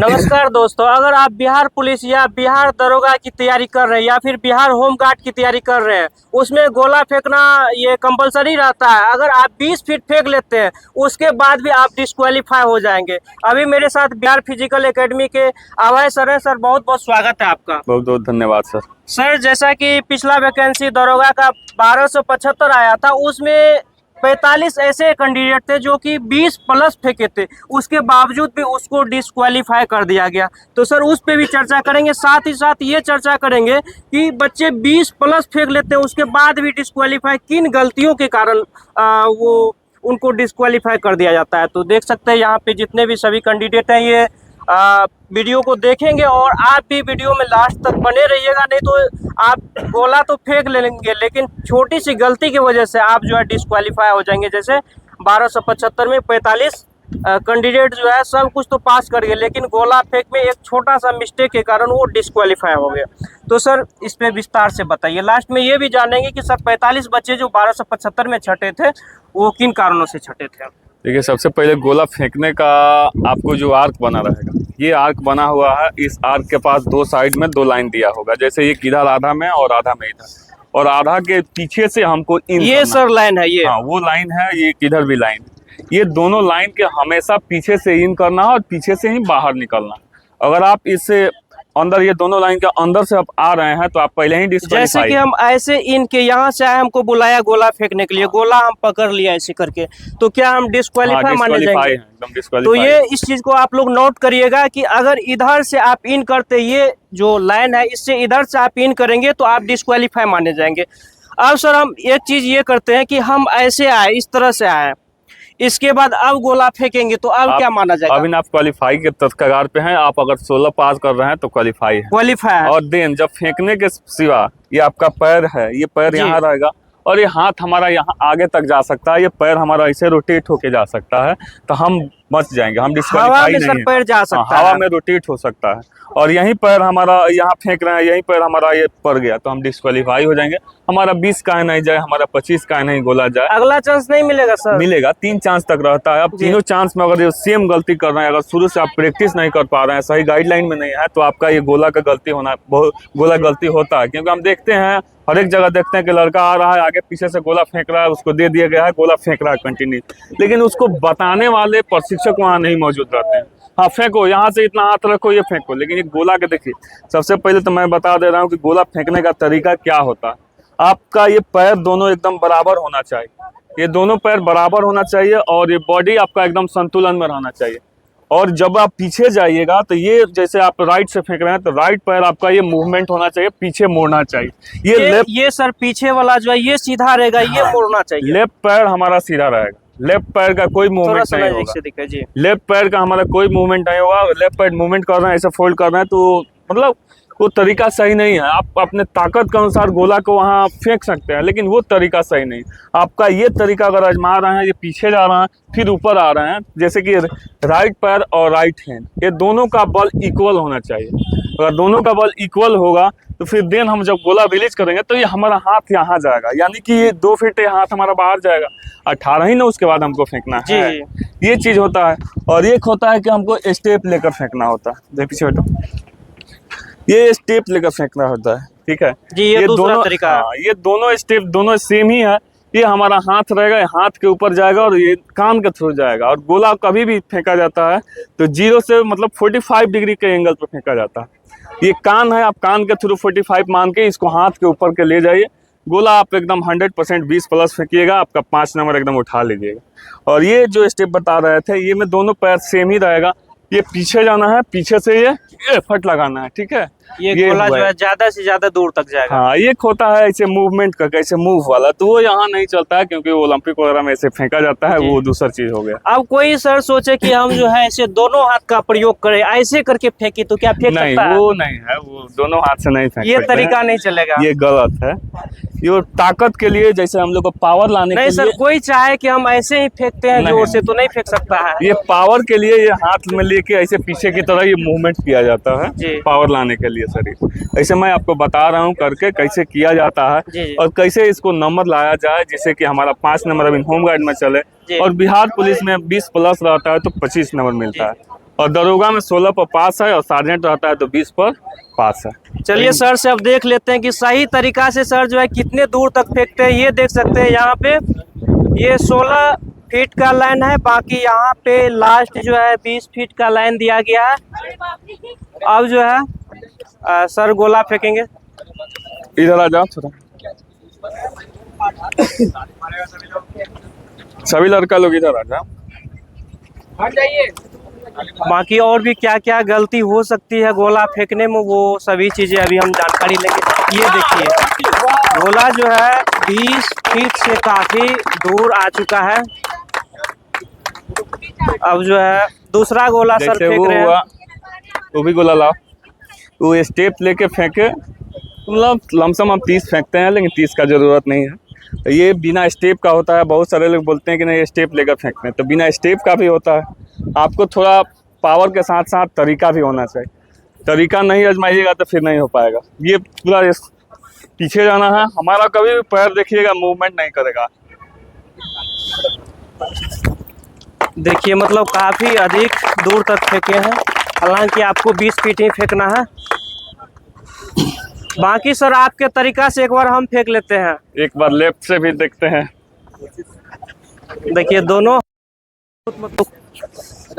नमस्कार दोस्तों, अगर आप बिहार पुलिस या बिहार दरोगा की तैयारी कर रहे हैं या फिर बिहार होम गार्ड की तैयारी कर रहे हैं, उसमें गोला फेंकना ये कंपलसरी रहता है। अगर आप 20 फीट फेंक लेते हैं उसके बाद भी आप डिस्क्वालीफाई हो जाएंगे। अभी मेरे साथ बिहार फिजिकल एकेडमी के अभय सर है। सर बहुत बहुत स्वागत है आपका। बहुत बहुत धन्यवाद सर। सर जैसा कि पिछला वैकेंसी दरोगा का 1275 आया था, उसमें 45 ऐसे कैंडिडेट थे जो कि 20 प्लस फेंके थे, उसके बावजूद भी उसको डिस्क्वालीफाई कर दिया गया। तो सर उस पे भी चर्चा करेंगे, साथ ही साथ ये चर्चा करेंगे कि बच्चे 20 प्लस फेंक लेते हैं उसके बाद भी डिस्क्वालीफाई किन गलतियों के कारण वो उनको डिस्क्वालीफाई कर दिया जाता है। तो देख सकते हैं यहाँ पे जितने भी सभी कैंडिडेट हैं ये वीडियो को देखेंगे और आप भी वीडियो में लास्ट तक बने रहिएगा, नहीं तो आप गोला तो फेंक लेंगे लेकिन छोटी सी गलती की वजह से आप जो है डिस्क्वालीफाई हो जाएंगे। जैसे 1275 में 45 कैंडिडेट जो है सब कुछ तो पास कर गए, लेकिन गोला फेंक में एक छोटा सा मिस्टेक के कारण वो डिस्क्वालीफाई हो गया। तो सर इस पे विस्तार से बताइए। लास्ट में ये भी जानेंगे कि सर 45 बच्चे जो 1275 में छटे थे वो किन कारणों से छटे थे। देखिए, सबसे पहले गोला फेंकने का आपको जो आर्क बना रहेगा, ये आर्क बना हुआ है। इस आर्क के पास दो साइड में दो लाइन दिया होगा, जैसे ये किधर आधा में और आधा में इधर, और आधा के पीछे से हमको इन ये सर लाइन है, ये हाँ वो लाइन है, ये किधर भी लाइन। ये दोनों लाइन के हमेशा पीछे से इन करना है और पीछे से ही बाहर निकलना। अगर आप इससे अंदर, ये दोनों लाइन के अंदर से आप आ रहे हैं तो आप पहले ही डिस्क्वालीफाई। जैसे कि हम ऐसे इनके यहाँ से आए, हमको बुलाया गोला फेंकने के लिए, गोला हम पकड़ लिया ऐसे करके, तो क्या हम डिस्क्वालीफाई माने जाएंगे? एकदम डिस्क्वालीफाई। तो ये इस चीज को आप लोग नोट करिएगा कि अगर इधर से आप इन करते, ये जो लाइन है इससे इधर से आप इन करेंगे तो आप डिस्क्वालीफाई माने जाएंगे। अब सर हम एक चीज ये करते हैं कि हम ऐसे आए, इस तरह से आए, इसके बाद अब गोला फेंकेंगे तो अब क्या माना जाएगा? अभी आप क्वालिफाई के कगार पे हैं। आप अगर 16 पास कर रहे हैं तो क्वालिफाई है, क्वालिफाई है। और देन जब फेंकने के सिवा ये आपका पैर है, ये पैर यहाँ रहेगा और ये हाथ हमारा यहाँ आगे तक जा सकता है, ये पैर हमारा ऐसे रोटेट होके जा सकता है, तो हम बच जाएंगे, हम डिस्क्वालीफाई नहीं है। पैर जा सकता है, हवा में रोटेट हो सकता है, और यहीं पैर हमारा यहाँ फेंक रहे हैं, यहीं पैर हमारा ये पड़ गया तो हम डिस्क्वालीफाई हो जाएंगे। हमारा 20 का नहीं जाए, हमारा 25 का नहीं गोला जाए, अगला चांस नहीं मिलेगा सर? मिलेगा, 3 चांस तक रहता है। अब तीनों चांस में अगर ये सेम गलती कर रहे हैं, अगर शुरू से आप प्रैक्टिस नहीं कर पा रहे हैं, सही गाइडलाइन में नहीं है, तो आपका ये गोला का गलती होना गोला गलती होता है। क्योंकि हम देखते हैं हर एक जगह देखते हैं कि लड़का आ रहा है आगे पीछे से गोला फेंक रहा है, उसको दे दिया गया है, गोला फेंक रहा है कंटिन्यू, लेकिन उसको बताने वाले प्रशिक्षक वहाँ नहीं मौजूद रहते हैं। हाँ फेंको, यहाँ से इतना हाथ रखो, ये फेंको, लेकिन ये गोला के देखिए, सबसे पहले तो मैं बता दे रहा हूँ कि गोला फेंकने का तरीका क्या होता है। आपका ये पैर दोनों एकदम बराबर होना चाहिए, ये दोनों पैर बराबर होना चाहिए, और ये बॉडी आपका एकदम संतुलन में रहना चाहिए। और जब आप पीछे जाइएगा तो ये, जैसे आप राइट से फेंक रहे हैं तो राइट पैर आपका ये मूवमेंट होना चाहिए, पीछे मुड़ना चाहिए। ये लेफ्ट, ये सर पीछे वाला जो है ये सीधा रहेगा, ये मुड़ना चाहिए। लेफ्ट पैर हमारा सीधा रहेगा, लेफ्ट पैर का कोई मूवमेंट नहीं होगा। लेफ्ट पैर का हमारा कोई मूवमेंट नहीं होगा। लेफ्ट पैर मूवमेंट कर रहे हैं, ऐसे फोल्ड कर रहे हैं, तो मतलब वो तरीका सही नहीं है। आप अपने ताकत के अनुसार गोला को वहाँ फेंक सकते हैं, लेकिन वो तरीका सही नहीं। आपका ये तरीका अगर आजमा रहे हैं, ये पीछे जा रहे हैं फिर ऊपर आ रहे हैं, जैसे कि राइट पैर और राइट हैंड, ये दोनों का बल इक्वल होना चाहिए। अगर दोनों का बल इक्वल होगा तो फिर देन हम जब गोला रिलीज करेंगे तो ये हमारा हाथ यहाँ जाएगा, यानी कि ये 2 फीट हाथ हमारा बाहर जाएगा। 18 ही ना उसके बाद हमको फेंकना है, ये चीज होता है। और एक होता है कि हमको स्टेप लेकर फेंकना होता है। देख पीछे बेटो, ये स्टेप लेकर फेंकना होता है, ठीक है जी। ये दोनों तरीका, ये दोनों स्टेप दोनों सेम ही है। ये हमारा हाथ रहेगा, हाथ के ऊपर जाएगा और ये कान के थ्रू जाएगा। और गोला कभी भी फेंका जाता है तो 0 से मतलब 45 डिग्री के एंगल पर फेंका जाता है। ये कान है, आप कान के थ्रू 45 मान के इसको हाथ के ऊपर के ले जाइए। गोला आप एकदम 100% 20 प्लस फेंकिएगा, आपका 5 नंबर एकदम उठा लीजिएगा। और ये जो स्टेप बता रहे थे, ये में दोनों पैर सेम ही रहेगा। ये पीछे जाना है, पीछे से ये फट लगाना है, ठीक है। ये गोला जो है ज्यादा से ज्यादा दूर तक जाएगा। हाँ, एक होता है ऐसे मूवमेंट का, कैसे मूव वाला, तो वो यहाँ नहीं चलता है, क्योंकि वो ओलंपिक वगैरह में ऐसे फेंका जाता है, वो दूसरा चीज हो गया। अब कोई सर सोचे कि हम जो है ऐसे दोनों हाथ का प्रयोग करें, ऐसे करके फेंकी तो क्या फेंक सकता है? वो नहीं है, वो दोनों हाथ से नहीं फेंक सकते, ये तरीका नहीं चलेगा, ये गलत है। ये ताकत के लिए, जैसे हम लोग को पावर लाने के लिए। सर कोई चाहे कि हम ऐसे ही फेंकते हैं जोर से, तो नहीं फेंक सकता है। ये पावर के लिए, ये हाथ में लेके ऐसे पीछे की तरह ये मूवमेंट किया जाता है पावर लाने के लिए शरीर। ऐसे मैं आपको बता रहा हूँ करके कैसे किया जाता है और कैसे इसको नंबर लाया जाए, जिससे कि हमारा 5 नंबर अभी होम गार्ड में चले, और बिहार पुलिस में 20 प्लस रहता है तो 25 नंबर मिलता है। और दरोगा में 16 पर पास है और सार्जेंट रहता है तो 20 पर पास है। चलिए सर से अब देख लेते हैं कि सही तरीका से सर जो है कितने दूर तक फेंकते हैं। ये देख सकते हैं यहाँ पे ये 16 फीट का लाइन है, बाकी यहाँ पे लास्ट जो है 20 फीट का लाइन दिया गया है। अब जो है सर गोला फेंकेंगे। इधर आ जाओ थोड़ा, सभी लड़का लोग इधर आ जाओ। बाकी और भी क्या क्या गलती हो सकती है गोला फेंकने में, वो सभी चीजें अभी हम जानकारी लेंगे। ये देखिए गोला जो है 20 फीट से काफी दूर आ चुका है। अब जो है दूसरा गोला सर फेंक रहे हैं। वो भी गोला लाओ, वो स्टेप लेके फेंके, मतलब लमसम हम 30 फेंकते हैं लेकिन 30 का जरूरत नहीं है, तो ये बिना स्टेप का होता है। बहुत सारे लोग बोलते हैं कि नहीं स्टेप लेकर फेंकते हैं, तो बिना स्टेप का भी होता है। आपको थोड़ा पावर के साथ साथ तरीका भी होना चाहिए। तरीका नहीं आजमाइएगा तो फिर नहीं हो पाएगा। ये पूरा पीछे जाना है हमारा, कभी भी पैर देखिएगा मूवमेंट नहीं करेगा। देखिए मतलब काफी अधिक दूर तक फेंके हैं, हालांकि आपको 20 फीट ही फेंकना है। बाकी सर आपके तरीका से एक बार हम फेंक लेते हैं। एक बार लेफ्ट से भी देखते हैं। देखिए दोनों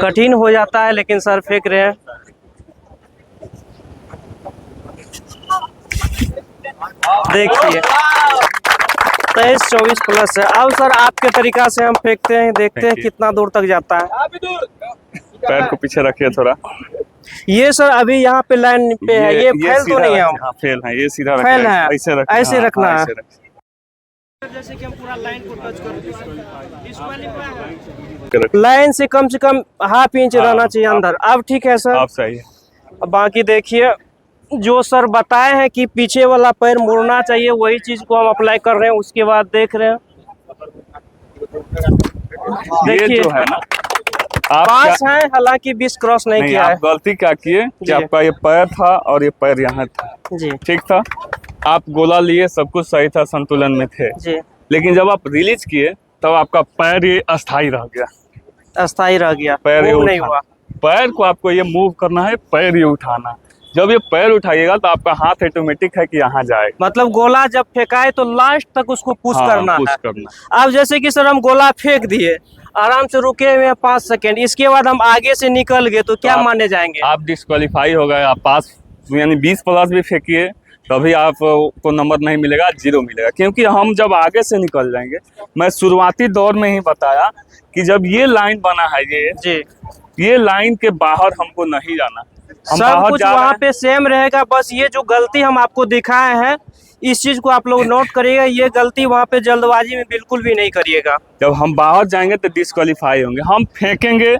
कठिन हो जाता है लेकिन सर फेंक रहे हैं। देखिए 23-24 प्लस है। अब सर आपके तरीका से हम फेंकते हैं, देखते हैं कितना दूर तक जाता है। पैर को पीछे रखिए थोड़ा। ये सर अभी यहाँ पे लाइन पे है, ये फेल तो नहीं है? हाँ फेल है, ये सीधा फेल है, ऐसे रखना है। जैसे कि हम पूरा लाइन को टच करें। लाइन से कम ½ इंच रहना चाहिए अंदर। अब ठीक है सर, आप सही है। बाकी देखिए जो सर बताए हैं कि पीछे वाला पैर मुड़ना चाहिए, वही चीज को हम अप्लाई कर रहे हैं। उसके बाद देख रहे हैं, देखिए जो है ना, आप पास है, हालांकि 20 क्रॉस नहीं किया है। आप गलती क्या किए कि आपका ये पैर था और ये पैर यहाँ था जी, ठीक था, आप गोला लिए, सब कुछ सही था, संतुलन में थे जी। लेकिन जब आप रिलीज किए तब आपका पैर ये अस्थाई रह गया, अस्थाई रह गया, पैर ये नहीं हुआ। पैर को आपको ये मूव करना है, पैर ये उठाना। जब ये पैर उठाइएगा तो आपका हाथ ऑटोमेटिक है कि यहाँ जाएगा। मतलब गोला जब फेंकाए तो लास्ट तक उसको पुश करना पुश है। करना। अब जैसे कि सर हम गोला फेंक दिए, आराम से रुके हुए 5 सेकेंड, इसके बाद हम आगे से निकल गए तो क्या माने जाएंगे? आप डिस्क्वालीफाई हो गए। आप पास यानी 20 प्लस भी फेंकिए तभी आपको नंबर नहीं मिलेगा, 0 मिलेगा। क्योंकि हम जब आगे से निकल जाएंगे, मैं शुरुआती दौर में ही बताया कि जब ये लाइन बना है ये लाइन के बाहर हमको नहीं जाना। सब कुछ वहाँ पे सेम रहेगा, बस ये जो गलती हम आपको दिखाए हैं इस चीज को आप लोग नोट करिएगा। ये गलती वहाँ पे जल्दबाजी में बिल्कुल भी नहीं करिएगा। जब हम बाहर जाएंगे तो डिस्क्वालीफाई होंगे। हम फेंकेंगे,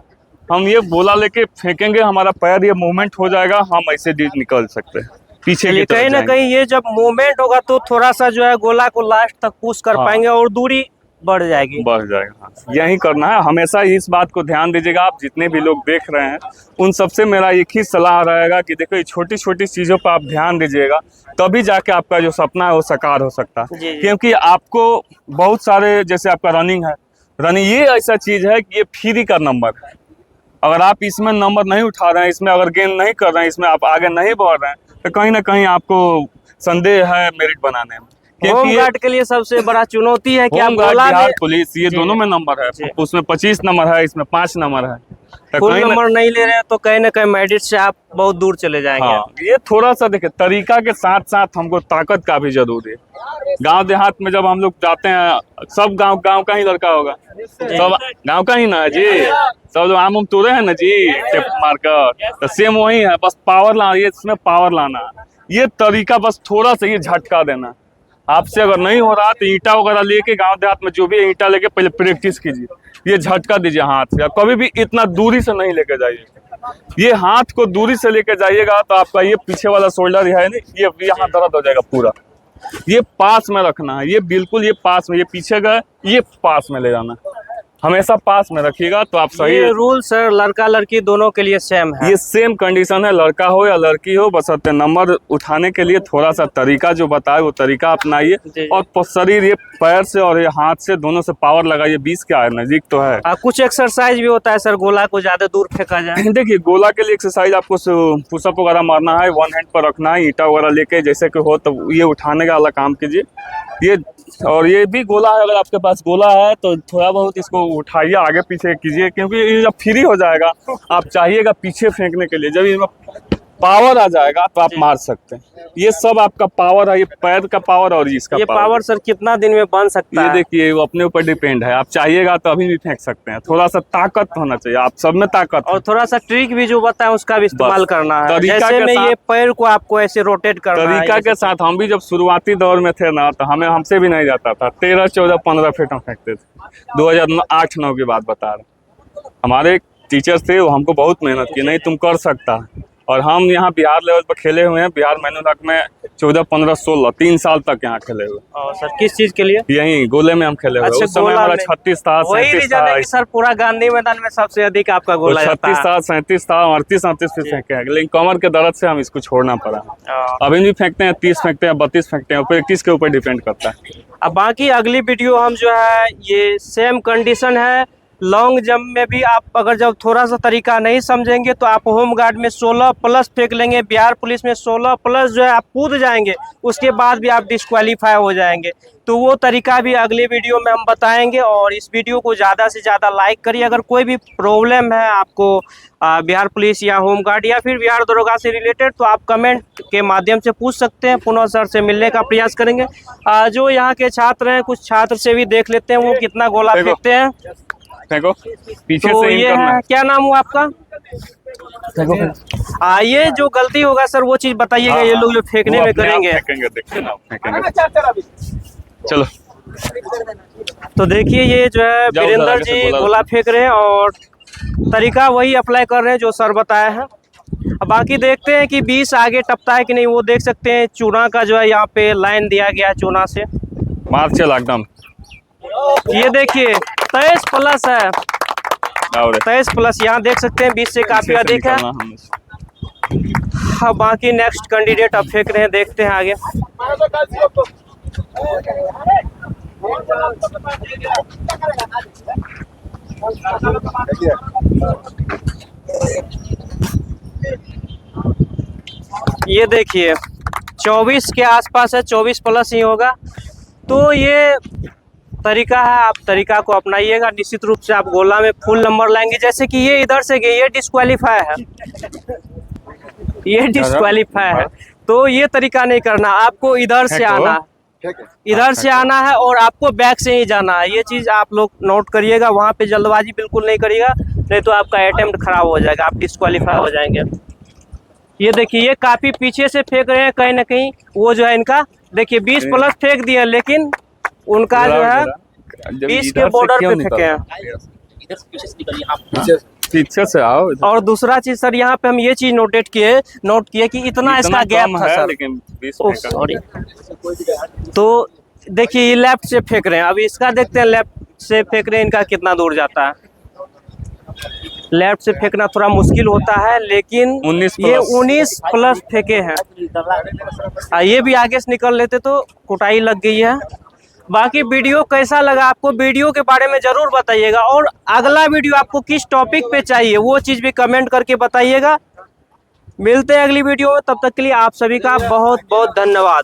हम ये गोला लेके फेंकेंगे, हमारा पैर ये मूवमेंट हो जाएगा, हम ऐसे निकल सकते हैं पीछे की तरफ। कहीं ना कहीं ये जब मूवमेंट होगा तो थोड़ा सा जो है गोला को लास्ट तक पुश कर पाएंगे और दूरी बढ़ जाएगी। बढ़ जाएगा। हाँ, यही करना है। हमेशा इस बात को ध्यान दीजिएगा। आप जितने भी लोग देख रहे हैं उन सबसे मेरा एक ही सलाह रहेगा कि देखो ये छोटी छोटी चीज़ों पर आप ध्यान दीजिएगा, तभी जाके आपका जो सपना है वो साकार हो सकता है। क्योंकि आपको बहुत सारे, जैसे आपका रनिंग है, रनिंग ये ऐसा चीज़ है कि ये फ्री का नंबर है। अगर आप इसमें नंबर नहीं उठा रहे हैं, इसमें अगर गेन नहीं कर रहे हैं, इसमें आप आगे नहीं बढ़ रहे हैं, तो कहीं ना कहीं आपको संदेह है मेरिट बनाने में। होमगार्ड के लिए सबसे बड़ा चुनौती है कि आप गोला बिहार पुलिस ये दोनों में नंबर है, उसमें 25 नंबर है, इसमें 5 नंबर है। फुल नंबर नहीं ले रहे हैं तो कहीं ना कहीं मेरिट से आप बहुत दूर चले जाएंगे। हाँ, ये थोड़ा सा देखिए, तरीका के साथ साथ हमको ताकत का भी जरूरी है। गांव देहात में जब हम लोग जाते हैं, सब गांव का ही लड़का होगा, सब गांव का ही ना जी, सब लोग आम तोड़े हैं ना जी टेप मारकर, तो सेम वही है, बस पावर लाना, ये इसमें पावर लाना, ये तरीका बस थोड़ा सा ये झटका देना। आपसे अगर नहीं हो रहा तो ईंटा वगैरह लेके, गांव देहात में जो भी ईंटा लेके पहले प्रैक्टिस कीजिए, ये झटका दीजिए हाथ से। कभी भी इतना दूरी से नहीं लेके जाइए, ये हाथ को दूरी से लेके जाइएगा तो आपका ये पीछे वाला शोल्डर है ना, ये यहाँ दर्द हो जाएगा पूरा। ये पास में रखना है, ये बिल्कुल ये पास में, ये पीछे गए, ये पास में ले जाना। हमेशा पास में रखिएगा तो आप सही। ये रूल सर लड़का लड़की दोनों के लिए सेम है। ये सेम कंडीशन है, लड़का हो या लड़की हो, बस नंबर उठाने के लिए थोड़ा सा तरीका जो बताए वो तरीका अपनाइए और शरीर ये पैर से और ये हाथ से दोनों से पावर लगाइए। 20 क्या है, नजदीक तो है। कुछ एक्सरसाइज भी होता है सर, गोला को ज्यादा दूर फेंका जाए। देखिए गोला के लिए एक्सरसाइज आपको पुशअप वगैरह मारना है, 1 हैंड पर रखना है, ईंटा वगैरह लेके जैसे कि हो तो ये उठाने का अलग काम कीजिए। ये और ये भी गोला है, अगर आपके पास गोला है तो थोड़ा बहुत इसको उठाइए, आगे पीछे कीजिए, क्योंकि ये जब फ्री हो जाएगा आप चाहिएगा पीछे फेंकने के लिए, जब इसमें पावर आ जाएगा तो आप मार सकते हैं। ये सब आपका पावर है, ये पैर का पावर और इसका ये पावर सर कितना दिन में बन सकता है? ये देखिए वो अपने ऊपर डिपेंड है, आप चाहिएगा तो अभी भी फेंक सकते हैं। थोड़ा सा ताकत होना चाहिए, आप सब में ताकत और थोड़ा सा ट्रिक भी जो बताया उसका भी इस्तेमाल करना है। जैसे में ये पैर को आपको ऐसे रोटेट करना है तरीका के साथ। हम भी जब शुरुआती दौर में थे ना तो हमसे भी नहीं जाता था, 13, 14, 15 फीट हम फेंकते थे। 2008-9 की बात बता रहे। हमारे टीचर्स थे, वो हमको बहुत मेहनत की, नहीं तुम कर सकता। और हम यहाँ बिहार लेवल पर खेले हुए हैं, बिहार मैनुलक में 14, 15, 16 3 साल तक यहाँ खेले हुए। और सर किस चीज के लिए? यहीं गोले में हम खेले हुए। अच्छा, उस समय हमारा 36 था, वही रीजन है कि सर पूरा गांधी मैदान में सबसे अधिक आपका गोला जाता है। 36 था, 37 था, 38 भी फेंके हैं, लेकिन कमर के दर्द से हम इसको छोड़ना पड़ा। अभी भी फेंकते हैं, 30 फेंकते हैं, 32 फेंकते हैं, प्रैक्टिस के ऊपर डिपेंड करता है। अब बाकी अगली वीडियो हम जो है ये सेम कंडीशन है, लॉन्ग जंप में भी आप अगर जब थोड़ा सा तरीका नहीं समझेंगे तो आप होम गार्ड में 16+ फेंक लेंगे, बिहार पुलिस में 16+ जो है आप कूद जाएंगे, उसके बाद भी आप डिस्क्वालीफाई हो जाएंगे। तो वो तरीका भी अगले वीडियो में हम बताएंगे। और इस वीडियो को ज़्यादा से ज़्यादा लाइक करिए। अगर कोई भी प्रॉब्लम है आपको बिहार पुलिस या होम गार्ड या फिर बिहार दरोगा से रिलेटेड, तो आप कमेंट के माध्यम से पूछ सकते हैं। पुनः सर से मिलने का प्रयास करेंगे। जो यहाँ के छात्र हैं, कुछ छात्र से भी देख लेते हैं वो कितना गोला फेंकते हैं। देखो पीछे तो से ये है, क्या नाम हुआ आपका? ये जो गलती होगा सर वो चीज बताइएगा। ये लोग जो फेंकने में करेंगे, फेंकेंगे। चलो तो देखिए ये जो है वीरेंद्र जी गोला फेंक रहे हैं और तरीका वही अप्लाई कर रहे हैं जो सर बताया है। अब बाकी देखते हैं कि 20 आगे टपता है कि नहीं। वो देख सकते हैं चूना का जो है यहाँ पे लाइन दिया गया है चूना से। मार चल एकदम। ये देखिए 23+ है, 23+। यहाँ देख सकते हैं 20 से काफी अधिक है। हाँ बाकी नेक्स्ट कैंडिडेट अब फेंक रहे हैं, देखते हैं आगे। ये देखिए 24 के आसपास है, 24+ ही होगा। तो ये तरीका है, आप तरीका को अपनाइएगा। निश्चित रूप से आप गोला में फुल नंबर लाएंगे। जैसे कि ये इधर से गए, ये डिस्क्वालीफाई है, ये डिस्क्वालीफाई है। तो ये तरीका नहीं करना, आपको इधर से आना, इधर से आना है और आपको बैक से ही जाना है। ये चीज आप लोग नोट करिएगा। वहां पे जल्दबाजी बिल्कुल नहीं करिएगा, नहीं तो आपका अटेम्प्ट खराब हो जाएगा, आप डिस्क्वालीफाई हो जाएंगे। ये देखिए ये काफी पीछे से फेंक रहे हैं, कहीं ना कहीं वो जो है इनका देखिए 20+ फेंक दिया, लेकिन उनका जो है 20 के बॉर्डर पे फेंके हैं। पीछे से आओ। और दूसरा चीज सर यहाँ पे हम ये चीज नोट किए कि इतना इसका गैप था सर, लेकिन 20 सॉरी। तो देखिए ये लेफ्ट से फेंक रहे हैं, अभी इसका देखते हैं लेफ्ट से फेंक रहे हैं, इनका कितना दूर जाता है। लेफ्ट से फेंकना थोड़ा मुश्किल होता है, लेकिन 19+ फेंके हैं। ये भी आगे से निकल लेते तो कुटाई लग गई है। बाकी वीडियो कैसा लगा आपको, वीडियो के बारे में जरूर बताइएगा। और अगला वीडियो आपको किस टॉपिक पे चाहिए वो चीज़ भी कमेंट करके बताइएगा। मिलते हैं अगली वीडियो में, तब तक के लिए आप सभी का बहुत बहुत धन्यवाद।